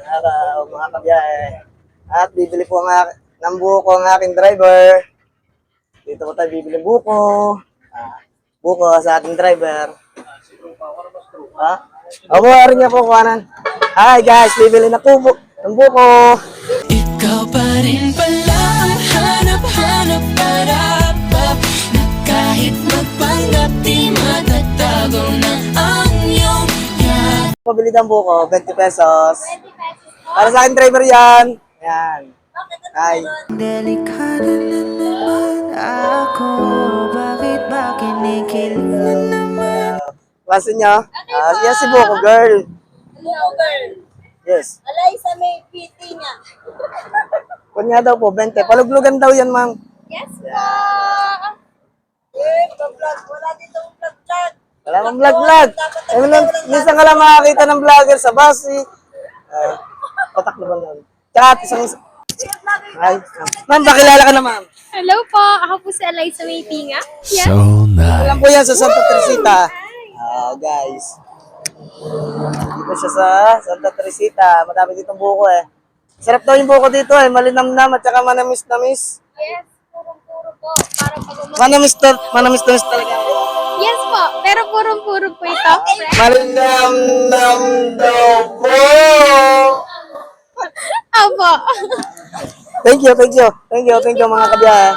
mga kabiyahe. At bibili po ng buko ang aking driver. Dito ko tayo bibili buko. Buko sa ating driver. Ha? Ako rin niya po kuhanan. Hi guys, bibili na po ng buko. Ikaw pa rin pala ang hanap-hanap para na kahit magpanggap di matatago na ang iyong yan. Pabili ng buko, 20 pesos. Para sa akin driver yan. Yan. Hi. Delikado na naman ako. Bakit ba kinikilig na naman? Klase niya? Yes, si buko girl. Hello, girl. Yes. Alay sa may PT niya. Kunya daw po, 20. Paluglugan daw yan, ma'am. Yes po. Pa-vlog. Wala ditong vlog-vlog. Wala mong vlog-vlog. Minsan ka lang makakita ng vlogger sa bus. Patak naman lang. Tsaka isang... Ay, ma'am, pakilala ka na, ma'am. Hello po, ako po si Eliza Maytinga. Yes. So nice. Alam po yan sa Santa Teresita. Guys. Dito siya sa Santa Teresita. Madami ditong buko eh. Sarap daw yung buko dito eh. Malinamnam at saka manamis-namis. Yes, purong-puro po. Para pag Manamis-namis talaga. Yes po, pero purong-puro po ito. Malinamnam daw po. Opo. Thank you mga kabiyahe.